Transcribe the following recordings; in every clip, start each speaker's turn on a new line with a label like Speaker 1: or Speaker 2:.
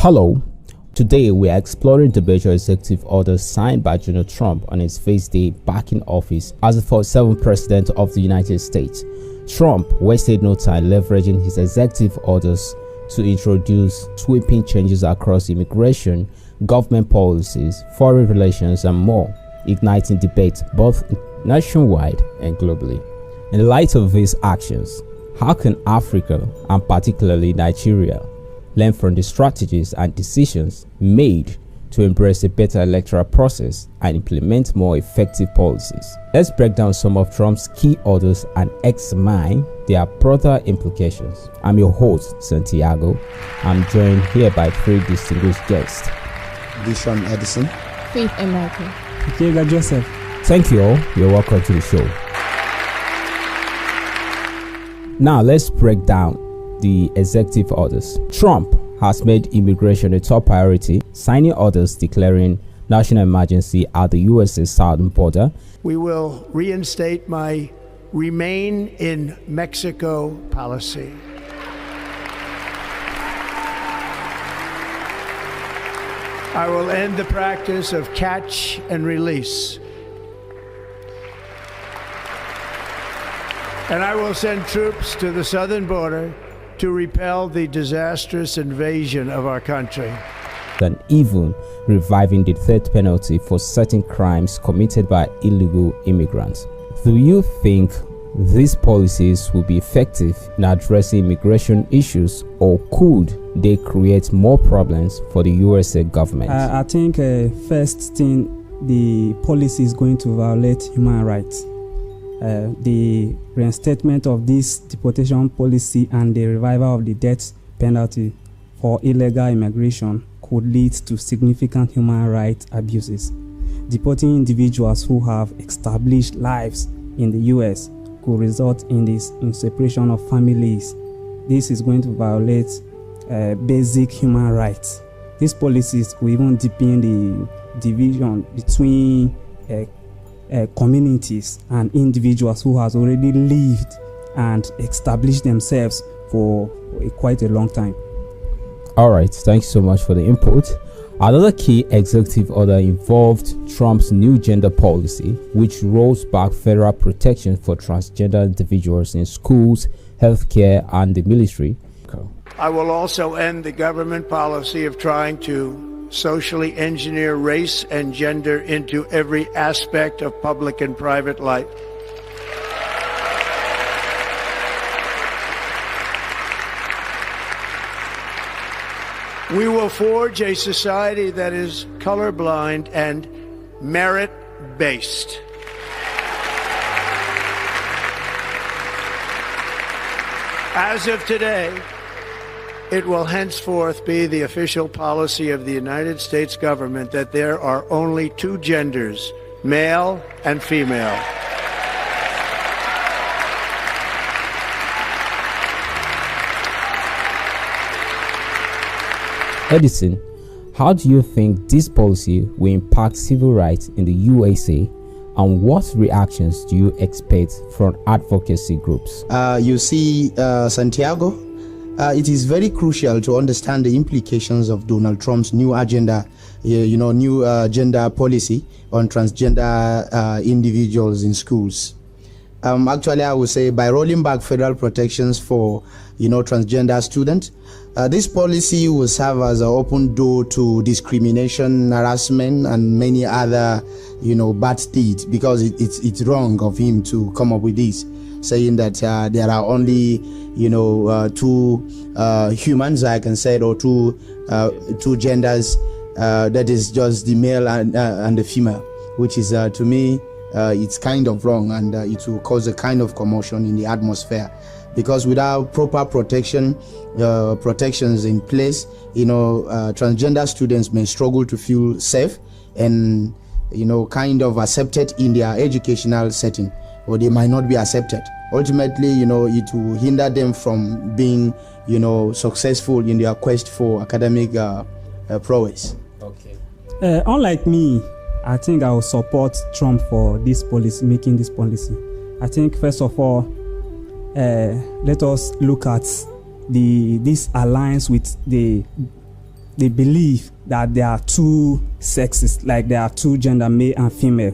Speaker 1: Hello, today we are exploring the major executive orders signed by Donald Trump on his first day back in office as the 47th President of the United States. Trump wasted no time leveraging his executive orders to introduce sweeping changes across immigration, government policies, foreign relations, and more, igniting debate both nationwide and globally. In light of these actions, how can Africa, and particularly Nigeria, learn from the strategies and decisions made to embrace a better electoral process and implement more effective policies? Let's break down some of Trump's key orders and examine their broader implications. I'm your host, Santiago. I'm joined here by three distinguished guests.
Speaker 2: Dishon Edison.
Speaker 3: Faith and Michael.
Speaker 4: Diego Joseph.
Speaker 1: Thank you all. You're welcome to the show. Now let's break down the executive orders. Trump has made immigration a top priority, signing orders declaring national emergency at the US's southern border.
Speaker 5: We will reinstate my Remain in Mexico policy. I will end the practice of catch and release. And I will send troops to the southern border to repel the disastrous invasion of our country.
Speaker 1: And even reviving the death penalty for certain crimes committed by illegal immigrants. Do you think these policies will be effective in addressing immigration issues, or could they create more problems for the USA government?
Speaker 4: I think first thing, the policy is going to violate human rights. The reinstatement of this deportation policy and the revival of the death penalty for illegal immigration could lead to significant human rights abuses. Deporting individuals who have established lives in the US could result in separation of families. This is going to violate basic human rights. These policies could even deepen the division between communities and individuals who has already lived and established themselves for quite a long time.
Speaker 1: All right, thanks so much for the input. Another key executive order involved Trump's new gender policy, which rolls back federal protection for transgender individuals in schools, healthcare, and the military.
Speaker 5: I will also end the government policy of trying to socially engineer race and gender into every aspect of public and private life. We will forge a society that is colorblind and merit-based. As of today, it will henceforth be the official policy of the United States government that there are only two genders, male and female.
Speaker 1: Edison, how do you think this policy will impact civil rights in the USA, and what reactions do you expect from advocacy groups?
Speaker 2: You see, Santiago, it is very crucial to understand the implications of Donald Trump's new agenda, new gender policy on transgender individuals in schools. Actually, I would say by rolling back federal protections for, transgender students, this policy will serve as an open door to discrimination, harassment, and many other, bad deeds, because it's wrong of him to come up with this, saying that there are only, two humans, I can say, or two genders, that is just the male and the female, which is, to me, it's kind of wrong, and it will cause a kind of commotion in the atmosphere, because without proper protections in place, transgender students may struggle to feel safe and kind of accepted in their educational setting, or they might not be accepted. Ultimately, it will hinder them from being successful in their quest for academic prowess.
Speaker 1: Okay.
Speaker 4: Unlike me, I think I will support Trump for this policy, making this policy. I think first of all, let us look at this alliance with the they believe that there are two sexes, like there are two gender, male and female.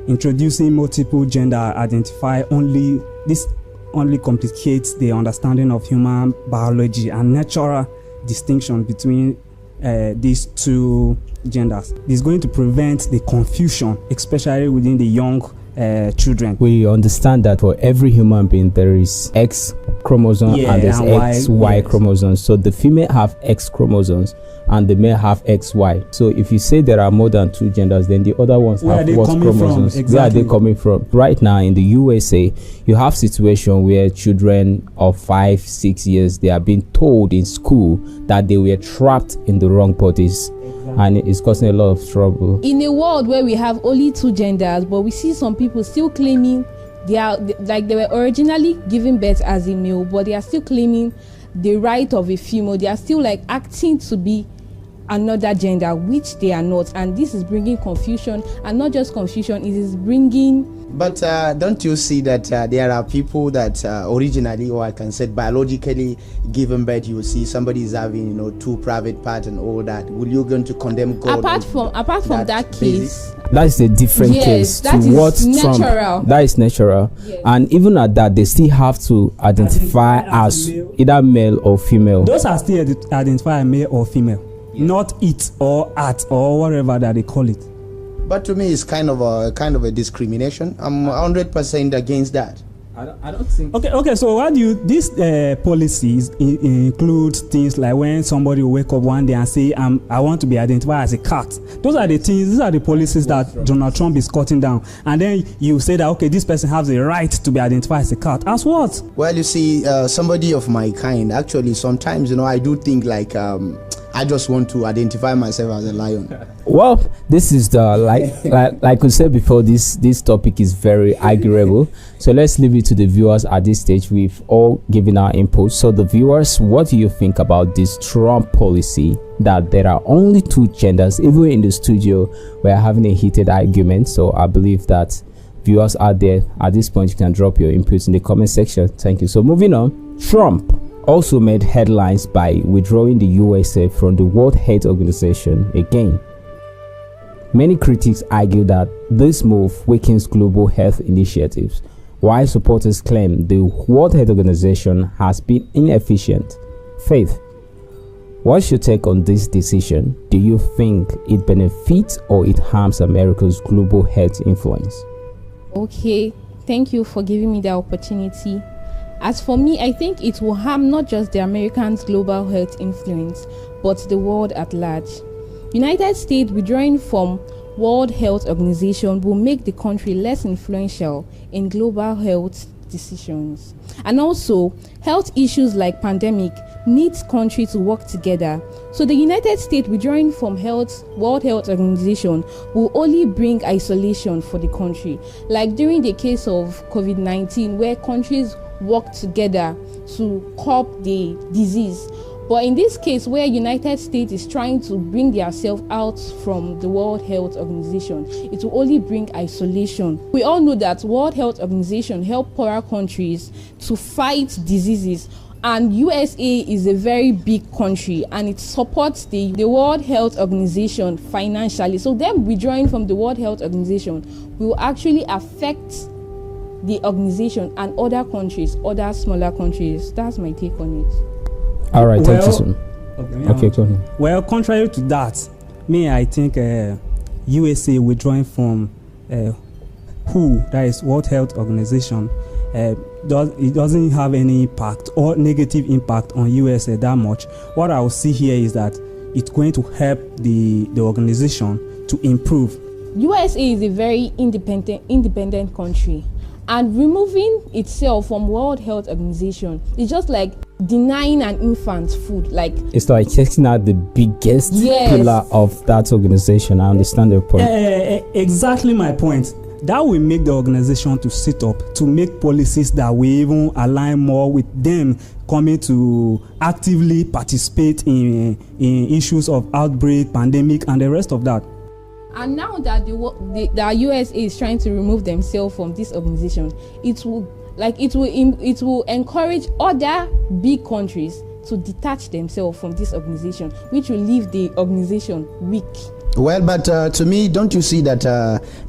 Speaker 4: Introducing multiple gender identify only complicates the understanding of human biology and natural distinction between these two genders. It's going to prevent the confusion, especially within the young children.
Speaker 1: We understand that for every human being there is X chromosome and there's XY chromosomes. So the female have X chromosomes and the male have XY. So if you say there are more than two genders, then the other ones have what chromosomes?
Speaker 4: Exactly.
Speaker 1: Where are they coming from? Right now in the USA, you have situation where children of 5-6 years, they are being told in school that they were trapped in the wrong bodies. And it's causing a lot of trouble.
Speaker 3: In a world where we have only two genders, but we see some people still claiming they were originally given birth as a male, but they are still claiming the right of a female. They are still acting to be another gender, which they are not, and this is bringing confusion, and not just confusion, it is bringing.
Speaker 2: But don't you see that there are people that originally, or I can say biologically, given birth, you see somebody is having two private parts and all that. Will you going to condemn God?
Speaker 3: Apart from that case,
Speaker 1: that is a different case
Speaker 3: that
Speaker 1: to
Speaker 3: is
Speaker 1: what
Speaker 3: natural.
Speaker 1: Trump. That is natural, yes. And even at that, they still have to identify as either male or female.
Speaker 4: Those are still identify male or female. Yeah. Not it or at or whatever that they call it.
Speaker 2: But to me, it's kind of a discrimination. I'm 100% against that.
Speaker 1: I don't think.
Speaker 4: Okay. So what do these policies include things like when somebody will wake up one day and say, I want to be identified as a cat. Those are the things. These are the policies that Donald Trump is cutting down. And then you say that this person has the right to be identified as a cat. As what?
Speaker 2: Well, you see, somebody of my kind. Actually, sometimes I do think I just want to identify myself as a lion.
Speaker 1: Well, this is the like we said before, this topic is very arguable. So let's leave it to the viewers at this stage. We've all given our input. So the viewers, what do you think about this Trump policy that there are only two genders? Even in the studio, we're having a heated argument. So I believe that viewers out there at this point, you can drop your inputs in the comment section. Thank you. So moving on, Trump also made headlines by withdrawing the USA from the World Health Organization again. Many critics argue that this move weakens global health initiatives, while supporters claim the World Health Organization has been inefficient. Faith, what's your take on this decision? Do you think it benefits or it harms America's global health influence?
Speaker 3: Okay, thank you for giving me the opportunity. As for me, I think it will harm not just the Americans' global health influence, but the world at large. United States withdrawing from World Health Organization will make the country less influential in global health decisions. And also, health issues like pandemic needs countries to work together. So the United States withdrawing from World Health Organization will only bring isolation for the country. Like during the case of COVID-19, where countries work together to curb the disease. But in this case, where United States is trying to bring themselves out from the World Health Organization, it will only bring isolation. We all know that World Health Organization help poorer countries to fight diseases, and USA is a very big country and it supports the World Health Organization financially. So them withdrawing from the World Health Organization will actually affect the organization and other countries, other smaller countries. That's my take on it.
Speaker 1: All right, thank you, sir. Okay, go ahead.
Speaker 4: Well, contrary to that, I think USA withdrawing from WHO, that is World Health Organization, it doesn't have any impact or negative impact on USA that much. What I will see here is that it's going to help the organization to improve.
Speaker 3: USA is a very independent country. And removing itself from World Health Organization is just like denying an infant food.
Speaker 1: It's like checking out the biggest pillar of that organization. I understand your point.
Speaker 4: Exactly my point. That will make the organization to sit up, to make policies that will even align more with them coming to actively participate in issues of outbreak, pandemic, and the rest of that.
Speaker 3: And now that the USA is trying to remove themselves from this organization, it will encourage other big countries to detach themselves from this organization, which will leave the organization weak.
Speaker 2: Well, but to me, don't you see that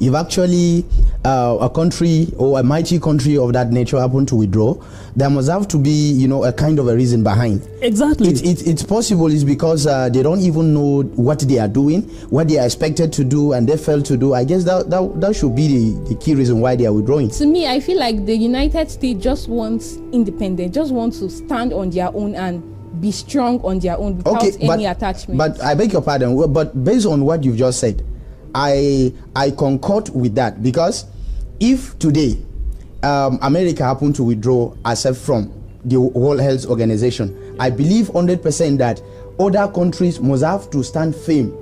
Speaker 2: if actually a country or a mighty country of that nature happen to withdraw, there must have to be, a kind of a reason behind.
Speaker 4: Exactly.
Speaker 2: It's possible is because they don't even know what they are doing, what they are expected to do, and they fail to do. I guess that should be the key reason why they are withdrawing.
Speaker 3: To me, I feel like the United States just wants independence, just wants to stand on their own and be strong on their own without any attachment.
Speaker 2: But I beg your pardon, but based on what you've just said, I concord with that, because if today America happened to withdraw herself from the World Health Organization, I believe 100% that other countries must have to stand firm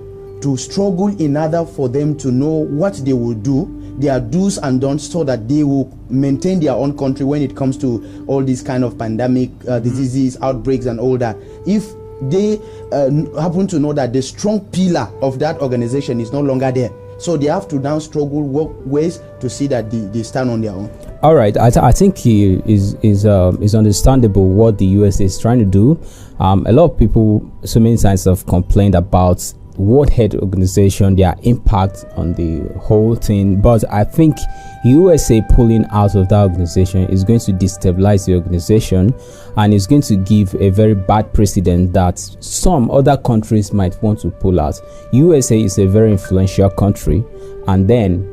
Speaker 2: to struggle in order for them to know what they will do, their do's and don'ts, so that they will maintain their own country when it comes to all these kind of pandemic diseases, outbreaks and all that. If they happen to know that the strong pillar of that organization is no longer there, so they have to now struggle, work ways to see that they stand on their own.
Speaker 1: All right, I think it is understandable what the USA is trying to do. A lot of people, so many times, have complained about World Health Organization, their impact on the whole thing, but I think USA pulling out of that organization is going to destabilize the organization, and it's going to give a very bad precedent that some other countries might want to pull out. USA is a very influential country, and then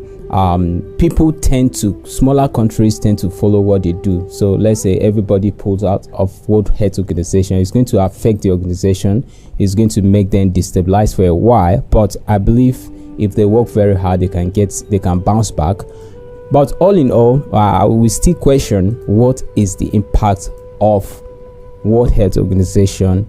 Speaker 1: smaller countries tend to follow what they do. So let's say everybody pulls out of World Health Organization, it's going to affect the organization, it's going to make them destabilized for a while, but I believe if they work very hard, they can bounce back. But all in all, we still question what is the impact of World Health Organization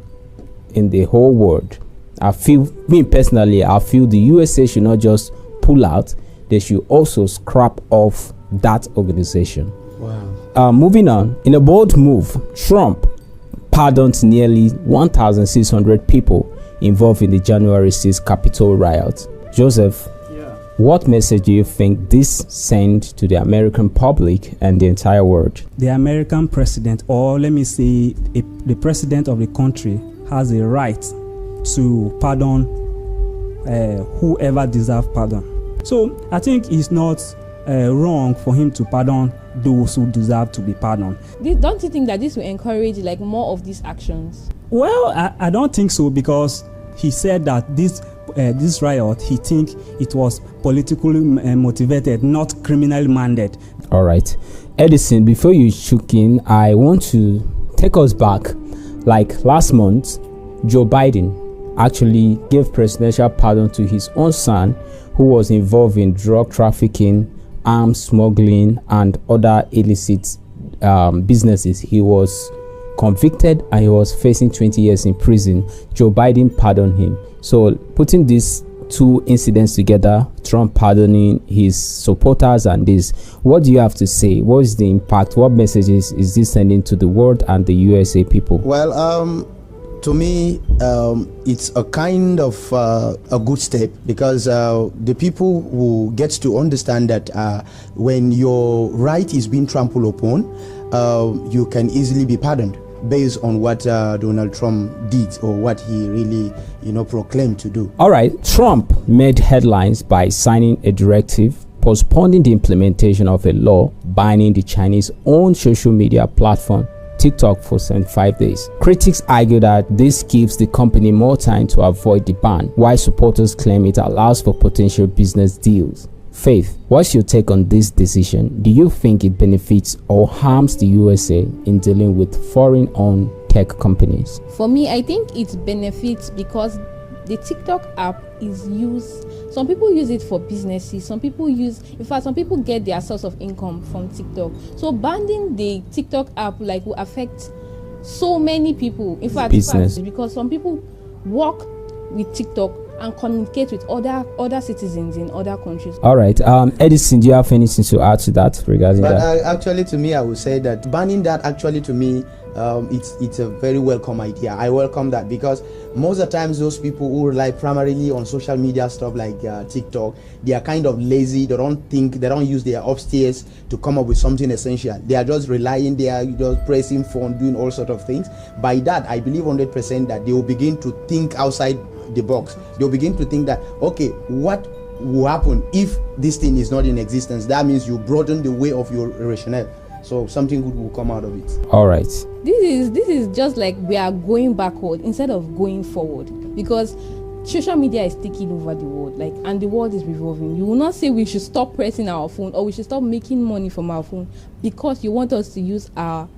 Speaker 1: in the whole world. I feel the USA should not just pull out, they should also scrap off that organization.
Speaker 2: Wow.
Speaker 1: Moving on, in a bold move, Trump pardoned nearly 1,600 people involved in the January 6th Capitol riot. Joseph, what message do you think this sent to the American public and the entire world?
Speaker 4: The American president, or let me say the president of the country, has a right to pardon whoever deserves pardon. So I think it's not wrong for him to pardon those who deserve to be pardoned.
Speaker 3: Don't you think that this will encourage more of these actions?
Speaker 4: Well, I don't think so, because he said that this riot, he think it was politically motivated, not criminally mandate.
Speaker 1: All right, Edison, before you choke in, I want to take us back. Like last month, Joe Biden actually gave presidential pardon to his own son, who was involved in drug trafficking, arms smuggling, and other illicit businesses. He was convicted and he was facing 20 years in prison. Joe Biden pardoned him. So putting these two incidents together, Trump pardoning his supporters and this, what do you have to say? What is the impact? What messages is this sending to the world and the USA people?
Speaker 2: Well, to me, it's a kind of a good step, because the people who get to understand that when your right is being trampled upon, you can easily be pardoned based on what Donald Trump did, or what he really, proclaimed to do.
Speaker 1: All right, Trump made headlines by signing a directive postponing the implementation of a law banning the Chinese-owned social media platform TikTok for 75 days. Critics argue that this gives the company more time to avoid the ban, while supporters claim it allows for potential business deals. Faith, what's your take on this decision? Do you think it benefits or harms the USA in dealing with foreign-owned tech companies?
Speaker 3: For me, I think it benefits because the TikTok app is used. Some people use it for businesses. Some people get their source of income from TikTok. So banning the TikTok app will affect so many people. In fact,
Speaker 1: business,
Speaker 3: because some people work with TikTok and communicate with other citizens in other countries.
Speaker 1: All right. Edison, do you have anything to add to that regarding that?
Speaker 2: Actually, to me, I would say that banning that, actually, to me, it's a very welcome idea. I welcome that, because most of the times those people who rely primarily on social media stuff like TikTok, they are kind of lazy. They don't use their upstairs to come up with something essential. They are just relying, they are just pressing phone, doing all sort of things. By that, I believe 100% that they will begin to think outside the box. They'll begin to think that, okay, what will happen if this thing is not in existence? That means you broaden the way of your rationale. So something good will come out of it.
Speaker 1: All right.
Speaker 3: This is just like we are going backward instead of going forward, because social media is taking over the world, and the world is revolving. You will not say we should stop pressing our phone or we should stop making money from our phone because you want us to use our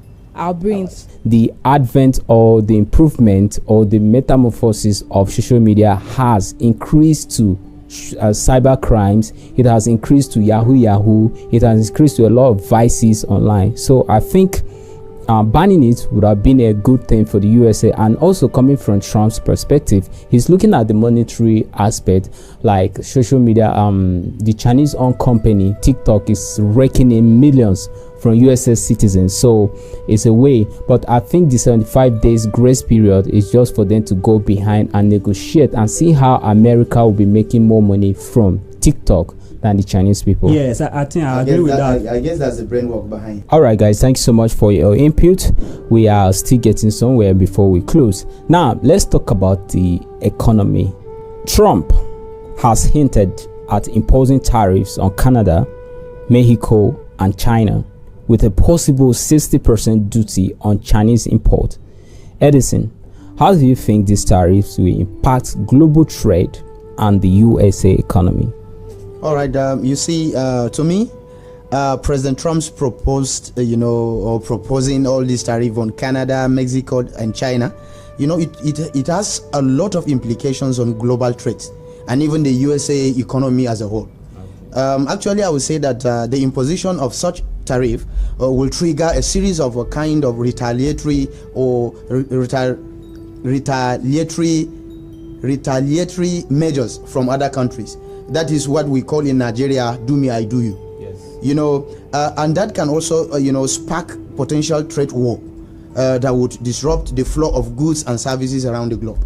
Speaker 3: brains.
Speaker 1: The advent or the improvement or the metamorphosis of social media has increased to cyber crimes. It has increased to Yahoo. It has increased to a lot of vices online. So I think banning it would have been a good thing for the USA. And also, coming from Trump's perspective, he's looking at the monetary aspect, like social media. The Chinese-owned company TikTok is raking in millions from USA citizens, so it's a way. But I think the 75 days grace period is just for them to go behind and negotiate and see how America will be making more money from TikTok than the Chinese people.
Speaker 4: Yes, I think I agree with that.
Speaker 2: I guess that's the brainwork behind.
Speaker 1: All right, guys, thanks so much for your input. We are still getting somewhere before we close. Now, let's talk about the economy. Trump has hinted at imposing tariffs on Canada, Mexico, and China, with a possible 60% duty on Chinese import. Edison, how do you think these tariffs will impact global trade and the USA economy?
Speaker 2: All right, you see, to me, President Trump's proposed, proposing all this tariff on Canada, Mexico, and China, it has a lot of implications on global trade and even the USA economy as a whole. Actually, I would say that the imposition of such tariff will trigger a series of a kind of retaliatory measures from other countries. That is what we call in Nigeria, do me, I do you. Yes. And that can also, spark potential trade war that would disrupt the flow of goods and services around the globe.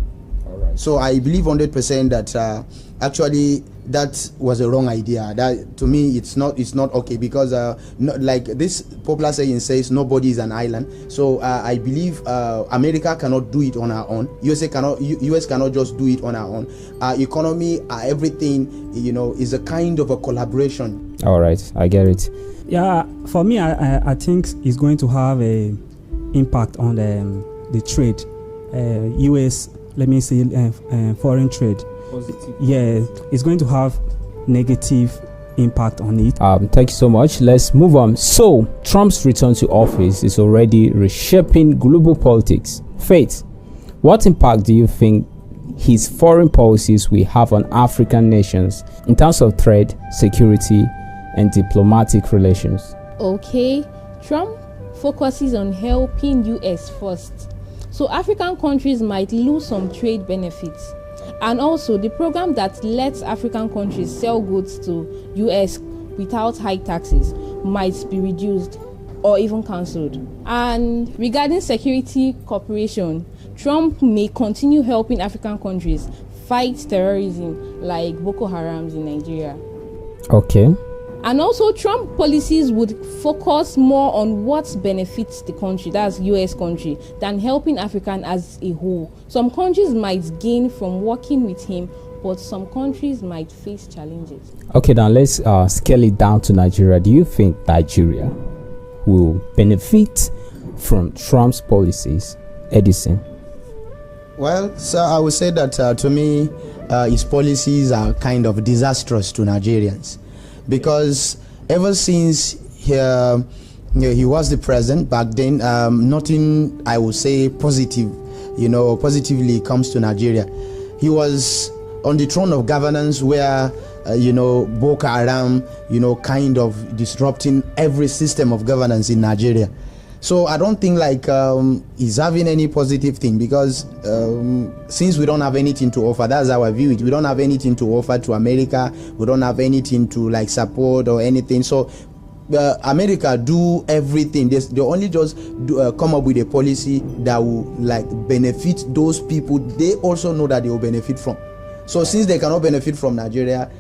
Speaker 2: All right. So I believe 100% that actually that was a wrong idea. That, to me, it's not okay, because like this popular saying says, nobody is an island. So I believe America cannot do it on our own. US cannot just do it on our own. Our economy, everything, is a kind of a collaboration.
Speaker 1: All right, I get it.
Speaker 4: Yeah, for me, I think it's going to have a impact on the trade, US, let me say, foreign trade. Positive. Yeah, it's going to have negative impact on it.
Speaker 1: Thank you so much. Let's move on. So, Trump's return to office is already reshaping global politics. Faith, what impact do you think his foreign policies will have on African nations in terms of trade, security, and diplomatic relations?
Speaker 3: Okay, Trump focuses on helping US first. So African countries might lose some trade benefits. And also, the program that lets African countries sell goods to US without high taxes might be reduced or even cancelled. And regarding security cooperation, Trump may continue helping African countries fight terrorism like Boko Haram in Nigeria.
Speaker 1: Okay.
Speaker 3: And also, Trump policies would focus more on what benefits the country, that's US country, than helping African as a whole. Some countries might gain from working with him, but some countries might face challenges.
Speaker 1: Okay, now let's scale it down to Nigeria. Do you think Nigeria will benefit from Trump's policies? Edison?
Speaker 2: Well, so I would say that to me, his policies are kind of disastrous to Nigerians. Because ever since he was the president back then, nothing, I would say, positively comes to Nigeria. He was on the throne of governance where, Boko Haram, kind of disrupting every system of governance in Nigeria. So I don't think like he's having any positive thing, because since we don't have anything to offer, that's how I view it. We don't have anything to offer to America. We don't have anything to like support or anything. So America do everything. They only just come up with a policy that will like benefit those people they also know that they will benefit from. So since they cannot benefit from Nigeria,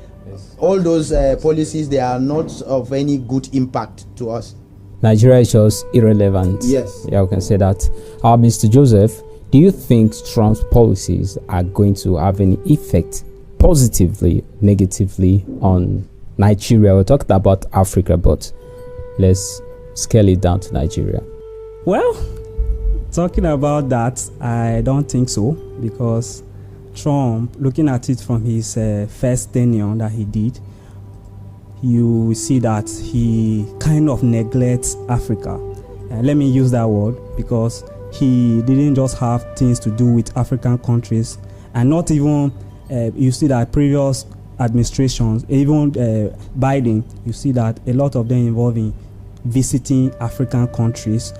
Speaker 2: all those policies, they are not of any good impact to us.
Speaker 1: Nigeria is just irrelevant.
Speaker 2: Yes.
Speaker 1: Yeah, we can say that. Mr. Joseph, do you think Trump's policies are going to have any effect, positively, negatively, on Nigeria? We're talking about Africa, but let's scale it down to Nigeria.
Speaker 4: Well, talking about that, I don't think so, because Trump, looking at it from his first tenure that he did, you see that he kind of neglects Africa. Let me use that word, because he didn't just have things to do with African countries, and not even, you see that previous administrations, even Biden, you see that a lot of them involving visiting African countries.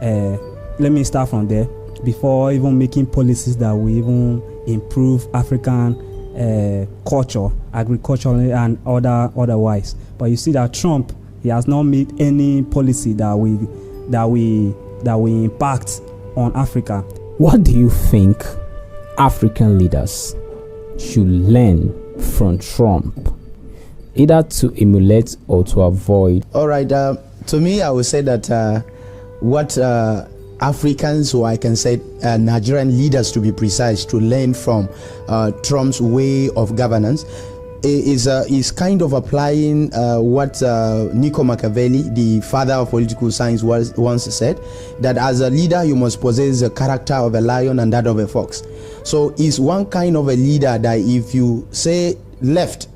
Speaker 4: Let me start from there, before even making policies that will even improve African culture, agriculturally and otherwise. But you see that Trump, he has not made any policy that will impact on Africa.
Speaker 1: What do you think African leaders should learn from Trump, either to emulate or to avoid?
Speaker 2: All right. To me, I would say that what Africans, or I can say Nigerian leaders to be precise, to learn from Trump's way of governance is kind of applying what Nico Machiavelli, the father of political science, once said, that as a leader you must possess the character of a lion and that of a fox. So is one kind of a leader that if you say left,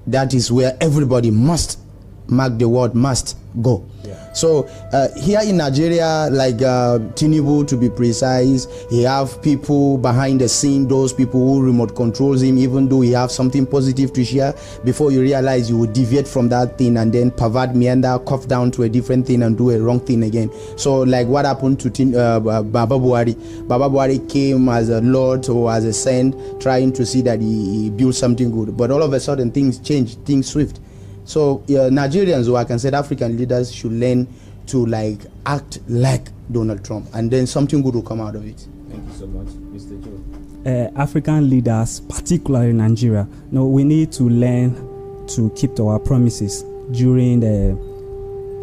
Speaker 2: that is where everybody must mark the word must go. So here in Nigeria, like Tinubu, to be precise, he have people behind the scene, those people who remote controls him. Even though he have something positive to share, before you realize, you will deviate from that thing and then pervert, meander, cough down to a different thing and do a wrong thing again. So like what happened to Baba Buhari. Baba Buhari came as a lord or as a saint, trying to see that he built something good, but all of a sudden things change, things swift. So Nigerians, or I can say African leaders, should learn to like act like Donald Trump, and then something good will come out of it.
Speaker 1: Thank you so much, Mr. Joe.
Speaker 4: African leaders, particularly in Nigeria, we need to learn to keep to our promises during the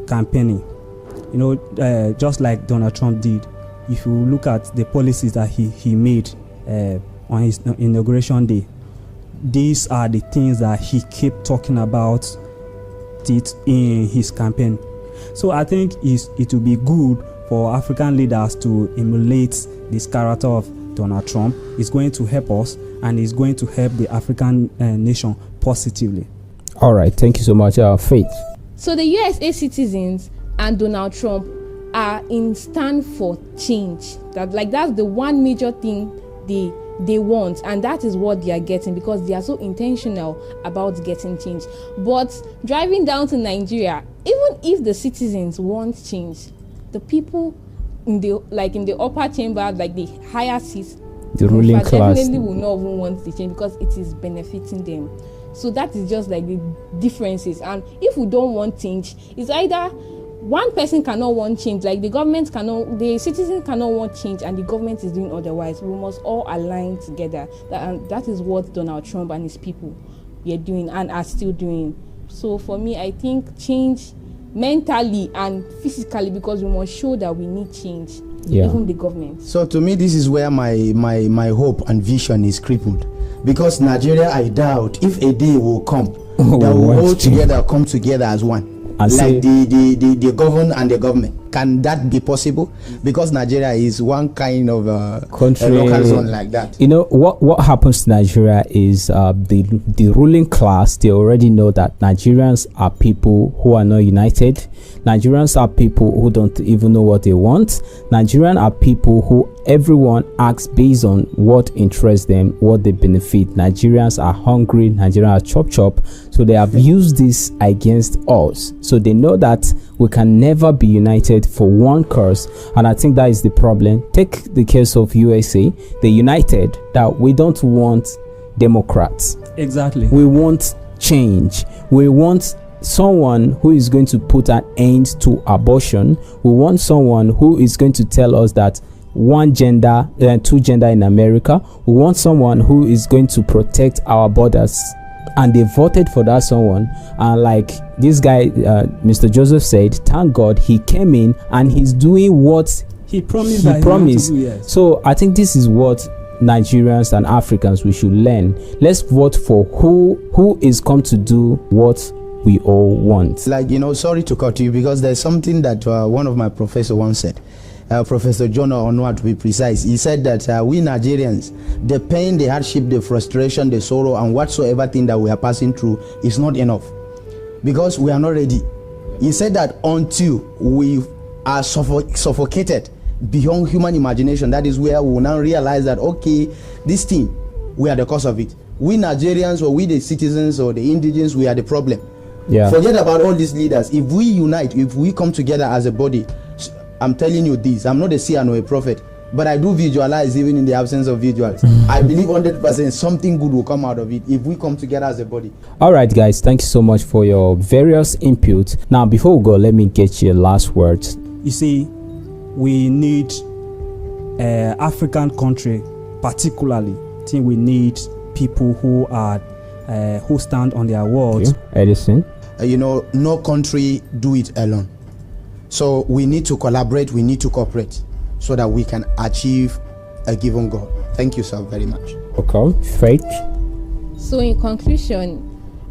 Speaker 4: campaigning. Just like Donald Trump did. If you look at the policies that he made on his inauguration day, these are the things that he kept talking about it in his campaign. So I think it will be good for African leaders to emulate this character of Donald Trump. It's going to help us, and it's going to help the African nation positively.
Speaker 1: All right, thank you so much, Faith.
Speaker 3: So the USA citizens and Donald Trump are in stand for change. That's the one major thing they want, and that is what they are getting, because they are so intentional about getting change. But driving down to Nigeria, even if the citizens want change, the people in the upper chamber, like the higher seats,
Speaker 1: the ruling class,
Speaker 3: definitely will not even want the change, because it is benefiting them. So that is just like the differences. And if we don't want change, it's either one person cannot want change, like the citizens cannot want change, and the government is doing otherwise. We must all align together. And that is what Donald Trump and his people are doing and are still doing. So for me, I think change mentally and physically, because we must show that we need change, even the government.
Speaker 2: So to me, this is where my hope and vision is crippled, because Nigeria, I doubt if a day will come that we all together come together as one. Like the government and the government. Can that be possible? Because Nigeria is one kind of country, a local zone like that.
Speaker 1: What happens to Nigeria is the ruling class, they already know that Nigerians are people who are not united. Nigerians are people who don't even know what they want. Nigerians are people who everyone acts based on what interests them, what they benefit. Nigerians are hungry. Nigerians are chop. So they have used this against us. So they know that We can never be united for one cause, and I think that is the problem. Take the case of USA. They united that we don't want Democrats.
Speaker 4: Exactly.
Speaker 1: We want change. We want someone who is going to put an end to abortion. We want someone who is going to tell us that one gender, two gender in America. We want someone who is going to protect our borders, and they voted for that someone. And like this guy, Mr. Joseph said, thank God he came in and he's doing what
Speaker 4: he promised.
Speaker 1: Do, yes. So I think this is what Nigerians and Africans we should learn. Let's vote for who is come to do what we all want.
Speaker 2: Like, sorry to cut you, because there's something that one of my professors once said. Professor John Onwa, to be precise, he said that we Nigerians, the pain, the hardship, the frustration, the sorrow, and whatsoever thing that we are passing through is not enough, because we are not ready. He said that until we are suffocated beyond human imagination, that is where we will now realize that, okay, this thing, we are the cause of it. We Nigerians, or we the citizens or the indigenous, we are the problem.
Speaker 1: Yeah.
Speaker 2: Forget about all these leaders. If we unite, if we come together as a body, I'm telling you this, I'm not a seer nor a prophet, but I do visualize even in the absence of visuals. I believe 100% something good will come out of it if we come together as a body.
Speaker 1: All right, guys, thank you so much for your various input. Now, before we go, let me get your last words.
Speaker 4: You see, we need African country, particularly. I think we need people who are who stand on their words.
Speaker 1: Edison.
Speaker 2: No country do it alone. So we need to collaborate, we need to cooperate so that we can achieve a given goal. Thank you so very much.
Speaker 1: Okay, Faith.
Speaker 3: So in conclusion,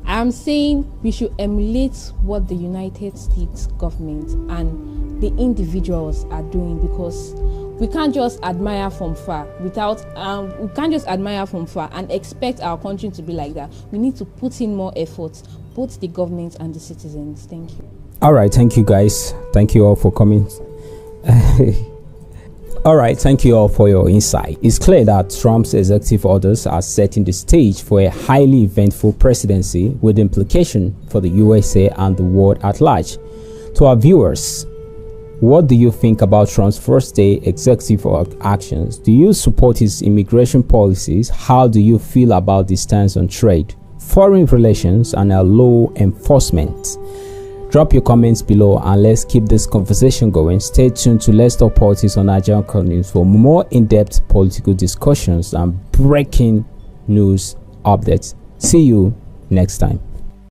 Speaker 3: I'm saying we should emulate what the United States government and the individuals are doing, because we can't just admire from far and expect our country to be like that. We need to put in more effort, both the government and the citizens. Thank you.
Speaker 1: All right, thank you guys. Thank you all for coming. All right, thank you all for your insight. It's clear that Trump's executive orders are setting the stage for a highly eventful presidency with implication for the USA and the world at large. To our viewers, what do you think about Trump's first day executive actions? Do you support his immigration policies? How do you feel about the stance on trade, foreign relations, and law enforcement? Drop your comments below and let's keep this conversation going. Stay tuned to Let's Talk Politics on Naija Anchor News for more in-depth political discussions and breaking news updates. See you next time.